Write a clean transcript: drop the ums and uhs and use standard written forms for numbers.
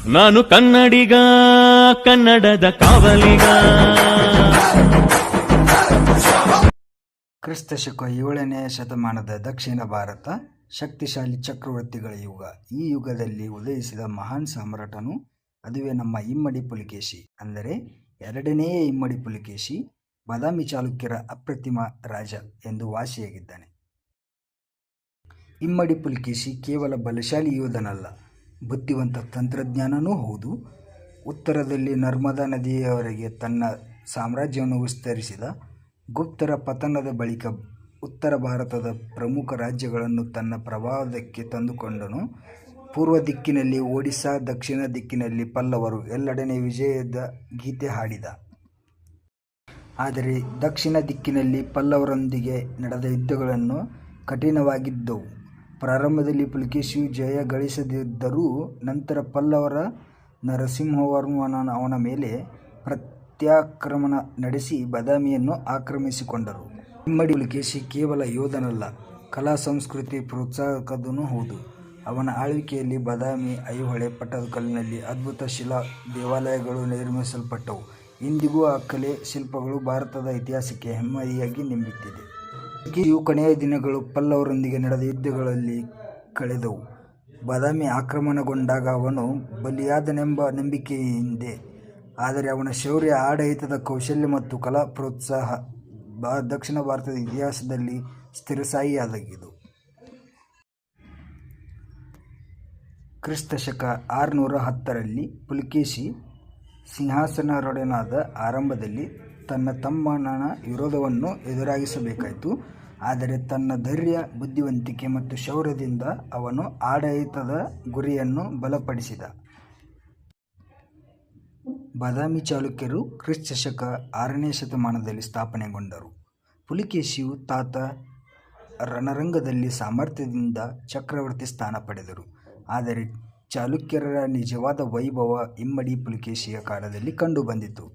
ನಾನು ಕನ್ನಡಿಗ, ಕನ್ನಡದ ಕಾವಲಿಗ. ಕ್ರಿಸ್ತ ಶಕ 7ನೇ ಶತಮಾನದ ದಕ್ಷಿಣ ಭಾರತ ಶಕ್ತಿಶಾಲಿ ಚಕ್ರವರ್ತಿಗಳ ಯುಗ. ಈ ಯುಗದಲ್ಲಿ ಉದಯಿಸಿದ ಮಹಾನ್ ಸಾಮ್ರಾಟನು ಅದುವೇ ನಮ್ಮ ಇಮ್ಮಡಿ ಪುಲಿಕೇಶಿ. ಅಂದರೆ 2ನೇ ಇಮ್ಮಡಿ ಪುಲಿಕೇಶಿ ಬಾದಾಮಿ ಚಾಲುಕ್ಯರ ಅಪ್ರತಿಮ ರಾಜ ಎಂದು ವಾಸಿಯಾಗಿದ್ದಾನೆ. ಇಮ್ಮಡಿ ಪುಲಿಕೇಶಿ ಕೇವಲ ಬಲಶಾಲಿ ಯೋಧನಲ್ಲ, ಬುದ್ಧಿವಂತ ತಂತ್ರಜ್ಞಾನನೂ ಹೌದು. ಉತ್ತರದಲ್ಲಿ ನರ್ಮದಾ ನದಿಯವರೆಗೆ ತನ್ನ ಸಾಮ್ರಾಜ್ಯವನ್ನು ವಿಸ್ತರಿಸಿದ. ಗುಪ್ತರ ಪತನದ ಬಳಿಕ ಉತ್ತರ ಭಾರತದ ಪ್ರಮುಖ ರಾಜ್ಯಗಳನ್ನು ತನ್ನ ಪ್ರಭಾವಕ್ಕೆ ತಂದುಕೊಂಡನು. ಪೂರ್ವ ದಿಕ್ಕಿನಲ್ಲಿ ಒಡಿಶಾ, ದಕ್ಷಿಣ ದಿಕ್ಕಿನಲ್ಲಿ ಪಲ್ಲವರು, ಎಲ್ಲೆಡೆ ವಿಜಯದ ಗೀತೆ ಹಾಡಿದ. ಆದರೆ ದಕ್ಷಿಣ ದಿಕ್ಕಿನಲ್ಲಿ ಪಲ್ಲವರೊಂದಿಗೆ ನಡೆದ ಯುದ್ಧಗಳನ್ನು ಕಠಿಣವಾಗಿದ್ದವು. ಪ್ರಾರಂಭದಲ್ಲಿ ಪುಲಿಕೇಶಿಯು ಜಯ ಗಳಿಸದಿದ್ದರೂ ನಂತರ ಪಲ್ಲವರ ನರಸಿಂಹವರ್ಮನ ಅವನ ಮೇಲೆ ಪ್ರತ್ಯಾಕ್ರಮಣ ನಡೆಸಿ ಬಾದಾಮಿಯನ್ನು ಆಕ್ರಮಿಸಿಕೊಂಡರು. ಇಮ್ಮಡಿ ಪುಲಿಕೇಶಿ ಕೇವಲ ಯೋಧನಲ್ಲ, ಕಲಾ ಸಂಸ್ಕೃತಿ ಪ್ರೋತ್ಸಾಹಕನೂ ಹೌದು. ಅವನ ಆಳ್ವಿಕೆಯಲ್ಲಿ ಬಾದಾಮಿ, ಐಹೊಳೆ, ಪಟ್ಟದಕಲ್ಲಿನಲ್ಲಿ ಅದ್ಭುತ ಶಿಲಾ ದೇವಾಲಯಗಳು ನಿರ್ಮಿಸಲ್ಪಟ್ಟವು. ಇಂದಿಗೂ ಆ ಕಲೆ ಶಿಲ್ಪಗಳು ಭಾರತದ ಇತಿಹಾಸಕ್ಕೆ ಹೆಮ್ಮೆಯಾಗಿ ನಿಂತಿದೆ. ಪುಲಿಕೇಶಿಯು ಕೊನೆಯ ದಿನಗಳು ಪಲ್ಲವರೊಂದಿಗೆ ನಡೆದ ಯುದ್ಧಗಳಲ್ಲಿ ಕಳೆದವು. ಬಾದಾಮಿ ಆಕ್ರಮಣಗೊಂಡಾಗ ಅವನು ಬಲಿಯಾದನೆಂಬ ನಂಬಿಕೆಯಿದೆ. ಆದರೆ ಅವನ ಶೌರ್ಯ, ಆಡಳಿತದ ಕೌಶಲ್ಯ ಮತ್ತು ಕಲಾ ಪ್ರೋತ್ಸಾಹ ದಕ್ಷಿಣ ಭಾರತದ ಇತಿಹಾಸದಲ್ಲಿ ಸ್ಥಿರಸ್ಥಾಯಿಯಾಗಿದ್ದು. ಕ್ರಿಸ್ತ ಶಕ 610ರಲ್ಲಿ ಪುಲಿಕೇಶಿ ಸಿಂಹಾಸನಾರೂಢನಾದ. ಆರಂಭದಲ್ಲಿ ತನ್ನ ತಮ್ಮನ ವಿರೋಧವನ್ನು ಎದುರಾಗಿಸಬೇಕಾಯಿತು. ಆದರೆ ತನ್ನ ಧೈರ್ಯ, ಬುದ್ಧಿವಂತಿಕೆ ಮತ್ತು ಶೌರ್ಯದಿಂದ ಅವನು ಆಡಳಿತದ ಗುರಿಯನ್ನು ಬಲಪಡಿಸಿದ. ಬಾದಾಮಿ ಚಾಲುಕ್ಯರು ಕ್ರಿಸ್ತ ಶಕ 6ನೇ ಶತಮಾನದಲ್ಲಿ ಸ್ಥಾಪನೆಗೊಂಡರು. ಪುಲಿಕೇಶಿಯು ತಾತ ರಣರಂಗದಲ್ಲಿ ಸಾಮರ್ಥ್ಯದಿಂದ ಚಕ್ರವರ್ತಿ ಸ್ಥಾನ ಪಡೆದರು. ಆದರೆ ಚಾಲುಕ್ಯರ ನಿಜವಾದ ವೈಭವ ಇಮ್ಮಡಿ ಪುಲಿಕೇಶಿಯ ಕಾಲದಲ್ಲಿ ಕಂಡುಬಂದಿತು.